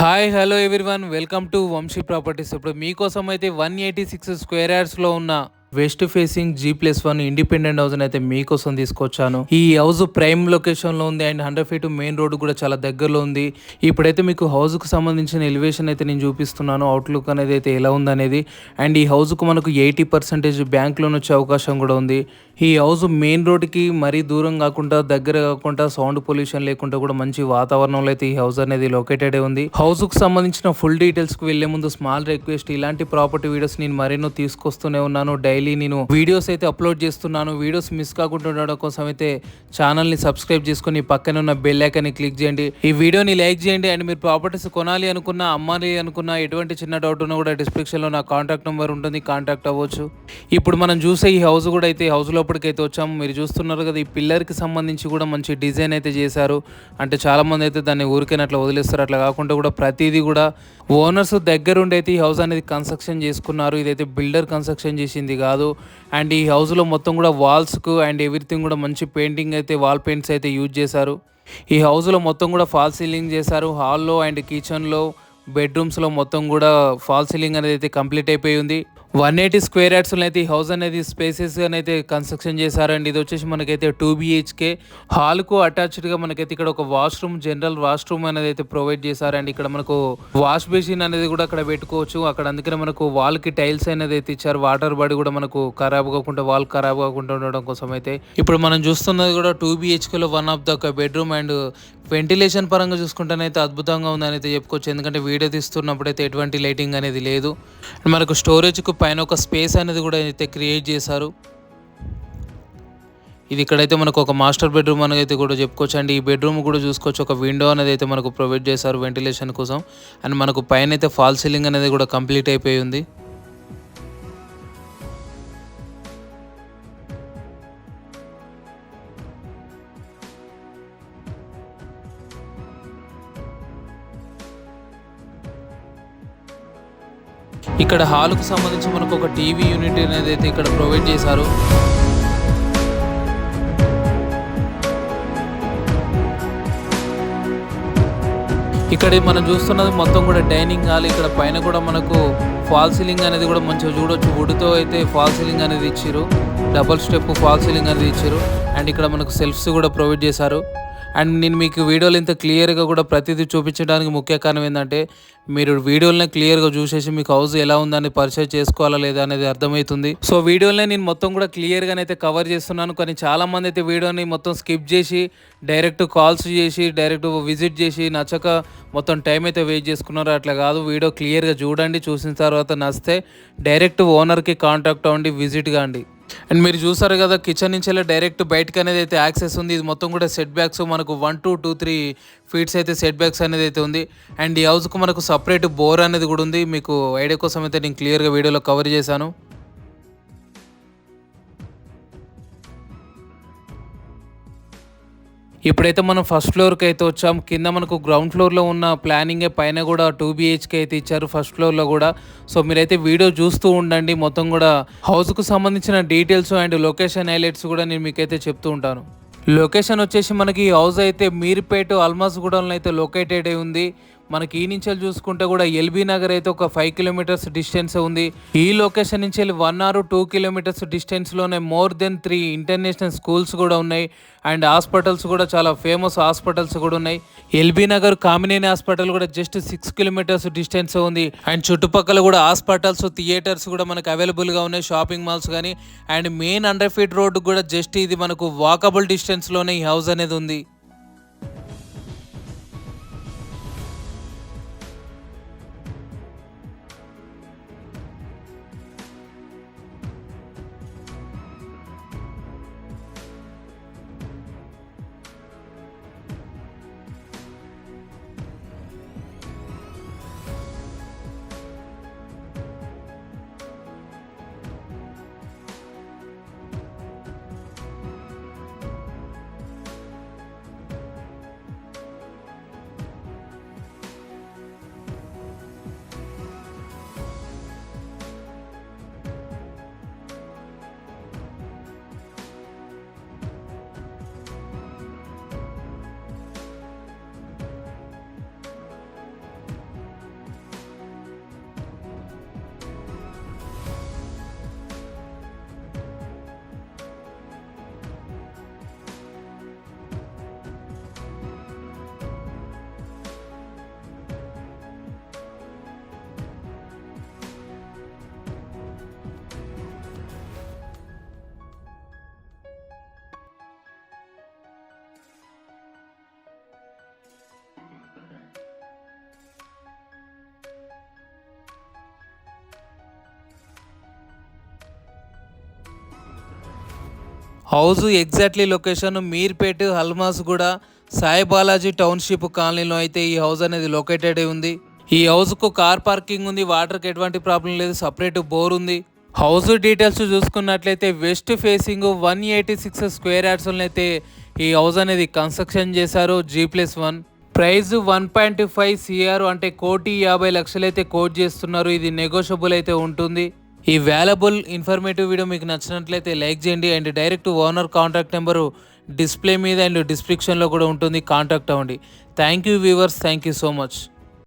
Hi hello everyone welcome to Vamshi properties. ఇప్పుడు మీకోసం అయితే 186 స్క్వేర్ యార్డ్స్లో ఉన్న west facing G+1 independent house అయితే మీకోసం తీసుకొచ్చాను. ఈ హౌస్ ప్రైమ్ లొకేషన్ లో ఉంది అండ్ 100 ఫీట్ మెయిన్ రోడ్ కూడా చాలా దగ్గరలో ఉంది. ఇప్పుడైతే మీకు హౌస్ కు సంబంధించిన ఎలివేషన్ అయితే నేను చూపిస్తున్నాను. అవుట్లుక్ అనేది అయితే ఎలా ఉంది అనేది. అండ్ ఈ హౌస్ కు మనకు 80% బ్యాంక్ లోన్ వచ్చే అవకాశం కూడా ఉంది. ఈ హౌస్ మెయిన్ రోడ్కి మరీ దూరం కాకుండా దగ్గర కాకుండా సౌండ్ పొల్యూషన్ లేకుండా కూడా మంచి వాతావరణంలో అయితే ఈ హౌస్ అనేది లొకేటెడ్ ఉంది. హౌస్ కు సంబంధించిన ఫుల్ డీటెయిల్స్ కు వెళ్లే ముందు స్మాల్ రిక్వెస్ట్, ఇలాంటి ప్రాపర్టీ వీడియోస్ నేను మరెన్నో తీసుకొస్తూనే ఉన్నాను. డైలీ నేను వీడియోస్ అయితే అప్లోడ్ చేస్తున్నాను. వీడియోస్ మిస్ కాకుండా ఉండడం కోసం అయితే ఛానల్ ని సబ్స్క్రైబ్ చేసుకుని పక్కన ఉన్న బెల్ ఐకాన్ ని క్లిక్ చేయండి. ఈ వీడియోని లైక్ చేయండి. అండ్ మీరు ప్రాపర్టీస్ కొనాలి అనుకున్నా, అమ్మాలి అనుకున్నా, ఎటువంటి చిన్న డౌట్ ఉన్నా కూడా డిస్క్రిప్షన్ లో నా కాంటాక్ట్ నెంబర్ ఉంటుంది, కాంటాక్ట్ అవ్వచ్చు. ఇప్పుడు మనం చూసే ఈ హౌస్ కూడా అయితే హౌస్ లోపలికి అయితే వచ్చాము. మీరు చూస్తున్నారు కదా, ఈ పిల్లర్ కి సంబంధించి కూడా మంచి డిజైన్ అయితే చేశారు. అంటే చాలా మంది అయితే దాన్ని ఊరికైనా అట్లా వదిలేస్తారు. అట్లా కాకుండా కూడా ప్రతిదీ కూడా ఓనర్స్ దగ్గరుండి అయితే ఈ హౌస్ అనేది కన్స్ట్రక్షన్ చేసుకున్నారు. ఇదైతే బిల్డర్ కన్స్ట్రక్షన్ చేసింది కాదు. అండ్ ఈ హౌస్లో మొత్తం కూడా వాల్స్కు అండ్ ఎవ్రీథింగ్ కూడా మంచి పెయింటింగ్ అయితే, వాల్ పెయింట్స్ అయితే యూజ్ చేశారు. ఈ హౌస్లో మొత్తం కూడా ఫాల్ సీలింగ్ చేశారు. హాల్లో అండ్ కిచెన్లో, బెడ్రూమ్స్లో మొత్తం కూడా ఫాల్ సీలింగ్ అనేది అయితే కంప్లీట్ అయిపోయి ఉంది. 180 స్క్వేర్ యార్డ్స్లో అయితే ఈ హౌస్ అనేది స్పేసెస్గా అయితే కన్స్ట్రక్షన్ చేశారండి. ఇది వచ్చేసి మనకైతే 2 BHK. హాల్కు అటాచ్డ్గా మనకైతే ఇక్కడ ఒక వాష్రూమ్, జనరల్ వాష్రూమ్ అనేది అయితే ప్రొవైడ్ చేశారు. అండ్ ఇక్కడ మనకు వాష్ బేసిన్ అనేది కూడా అక్కడ పెట్టుకోవచ్చు. అక్కడ అందుకనే మనకు వాల్కి టైల్స్ అనేది అయితే ఇచ్చారు. వాటర్ బాడీ కూడా మనకు ఖరాబ్ కాకుండా, వాల్ ఖరాబ్ కాకుండా ఉండడం కోసం అయితే. ఇప్పుడు మనం చూస్తున్నది కూడా 2 BHKలో one of the bedroom. And ventilation పరంగా చూసుకుంటేనైతే అద్భుతంగా ఉందని అయితే చెప్పుకోవచ్చు. ఎందుకంటే వీడియో తీస్తున్నప్పుడు అయితే ఎటువంటి లైటింగ్ అనేది లేదు. మనకు స్టోరేజ్కు పైన ఒక స్పేస్ అనేది కూడా అయితే క్రియేట్ చేశారు. ఇది ఇక్కడైతే మనకు ఒక మాస్టర్ బెడ్రూమ్ అనేది అయితే కూడా చెప్పుకోవచ్చు. అండి ఈ బెడ్రూమ్ కూడా చూసుకోవచ్చు. ఒక విండో అనేది అయితే మనకు ప్రొవైడ్ చేశారు వెంటిలేషన్ కోసం. అండ్ మనకు పైన అయితే ఫాల్ సీలింగ్ అనేది కూడా కంప్లీట్ అయిపోయి ఉంది. ఇక్కడ హాల్కు సంబంధించి మనకు ఒక టీవీ యూనిట్ అనేది అయితే ఇక్కడ ప్రొవైడ్ చేశారు. ఇక్కడ మనం చూస్తున్నది మొత్తం కూడా డైనింగ్ హాల్. ఇక్కడ పైన కూడా మనకు ఫాల్ సీలింగ్ అనేది కూడా మంచిగా చూడొచ్చు. వుడ్తో అయితే ఫాల్ సీలింగ్ అనేది ఇచ్చారు. డబుల్ స్టెప్ ఫాల్ సీలింగ్ అనేది ఇచ్చారు. అండ్ ఇక్కడ మనకు సెల్ఫ్స్ కూడా ప్రొవైడ్ చేశారు. అండ్ నేను మీకు వీడియోలు ఇంత క్లియర్గా కూడా ప్రతిదీ చూపించడానికి ముఖ్య కారణం ఏంటంటే, మీరు వీడియోలనే క్లియర్గా చూసేసి మీకు హౌస్ ఎలా ఉందని పరిచయం చేసుకోవాలా లేదా అనేది అర్థమవుతుంది. సో వీడియోలనే నేను మొత్తం కూడా క్లియర్గానైతే కవర్ చేస్తున్నాను. కానీ చాలామంది అయితే వీడియోని మొత్తం స్కిప్ చేసి డైరెక్ట్ కాల్స్ చేసి, డైరెక్ట్ విజిట్ చేసి నచ్చక మొత్తం టైం అయితే వేస్ట్ చేసుకున్నారు. అట్లా కాదు, వీడియో క్లియర్గా చూడండి. చూసిన తర్వాత నచ్చితే డైరెక్ట్ ఓనర్కి కాంటాక్ట్ అవ్వండి, విజిట్ కాండి. అండ్ మీరు చూసారు కదా, కిచెన్ నుంచి వెళ్ళి డైరెక్ట్ బయటకు అనేది అయితే యాక్సెస్ ఉంది. ఇది మొత్తం కూడా సెట్ బ్యాక్స్ మనకు 1 to 2-3 ఫీట్స్ అయితే సెట్ బ్యాక్స్ అనేది అయితే ఉంది. అండ్ ఈ హౌస్కు మనకు సపరేట్ బోర్ అనేది కూడా ఉంది. మీకు ఐడియా కోసం అయితే నేను క్లియర్గా వీడియోలో కవర్ చేశాను. ఇప్పుడైతే మనం ఫస్ట్ ఫ్లోర్కి అయితే వచ్చాం. కింద మనకు గ్రౌండ్ ఫ్లోర్లో ఉన్న ప్లానింగే పైన కూడా 2 BHK అయితే ఇచ్చారు ఫస్ట్ ఫ్లోర్లో కూడా. సో మీరైతే వీడియో చూస్తూ ఉండండి. మొత్తం కూడా హౌస్కు సంబంధించిన డీటెయిల్స్ అండ్ లొకేషన్ హైలైట్స్ కూడా నేను మీకైతే చెప్తూ ఉంటాను. లొకేషన్ వచ్చేసి మనకి ఈ హౌస్ అయితే మీర్పేట, అల్మాస్గూడెంలో అయితే లొకేటెడ్ అయి ఉంది. మనకి ఈ నుంచి చూసుకుంటే కూడా ఎల్బీ నగర్ అయితే ఒక 5 kilometers డిస్టెన్స్ ఉంది. ఈ లొకేషన్ నుంచి 1 or 2 kilometers డిస్టెన్స్లోనే మోర్ దెన్ 3 ఇంటర్నేషనల్ స్కూల్స్ కూడా ఉన్నాయి. అండ్ హాస్పిటల్స్ కూడా చాలా ఫేమస్ హాస్పిటల్స్ కూడా ఉన్నాయి. ఎల్బీ నగర్ కామినేని హాస్పిటల్ కూడా జస్ట్ 6 kilometers డిస్టెన్స్ ఉంది. అండ్ చుట్టుపక్కల కూడా హాస్పిటల్స్, థియేటర్స్ కూడా మనకు అవైలబుల్గా ఉన్నాయి, షాపింగ్ మాల్స్ కానీ. అండ్ మెయిన్ 100 feet రోడ్ కూడా జస్ట్ ఇది మనకు వాకబుల్ డిస్టెన్స్లోనే ఈ హౌస్ అనేది ఉంది. House exactly location Meerpet, Almasguda, Sai Balaji township కాలనీలో అయితే ఈ హౌస్ అనేది లొకేటెడ్ ఉంది. ఈ హౌస్కు కార్ పార్కింగ్ ఉంది, వాటర్కి ఎటువంటి ప్రాబ్లం లేదు, సపరేట్ బోర్ ఉంది. హౌస్ డీటెయిల్స్ చూసుకున్నట్లయితే వెస్ట్ ఫేసింగ్ 186 స్క్వేర్ యార్డ్స్ అయితే ఈ హౌస్ అనేది కన్స్ట్రక్షన్ చేశారు. G+1 ప్రైస్ 1.5 CR అంటే 1,50,00,000 అయితే కోట్ చేస్తున్నారు. ఇది నెగోషియబుల్ అయితే ఉంటుంది. ఈ వాల్యుబుల్ ఇన్ఫర్మేటివ్ వీడియో మీకు నచ్చినట్లయితే లైక్ చేయండి. And direct owner contact number display మీద అండ్ డిస్క్రిప్షన్లో కూడా ఉంటుంది, కాంటాక్ట్ అవ్వండి. Thank you viewers, thank you so much.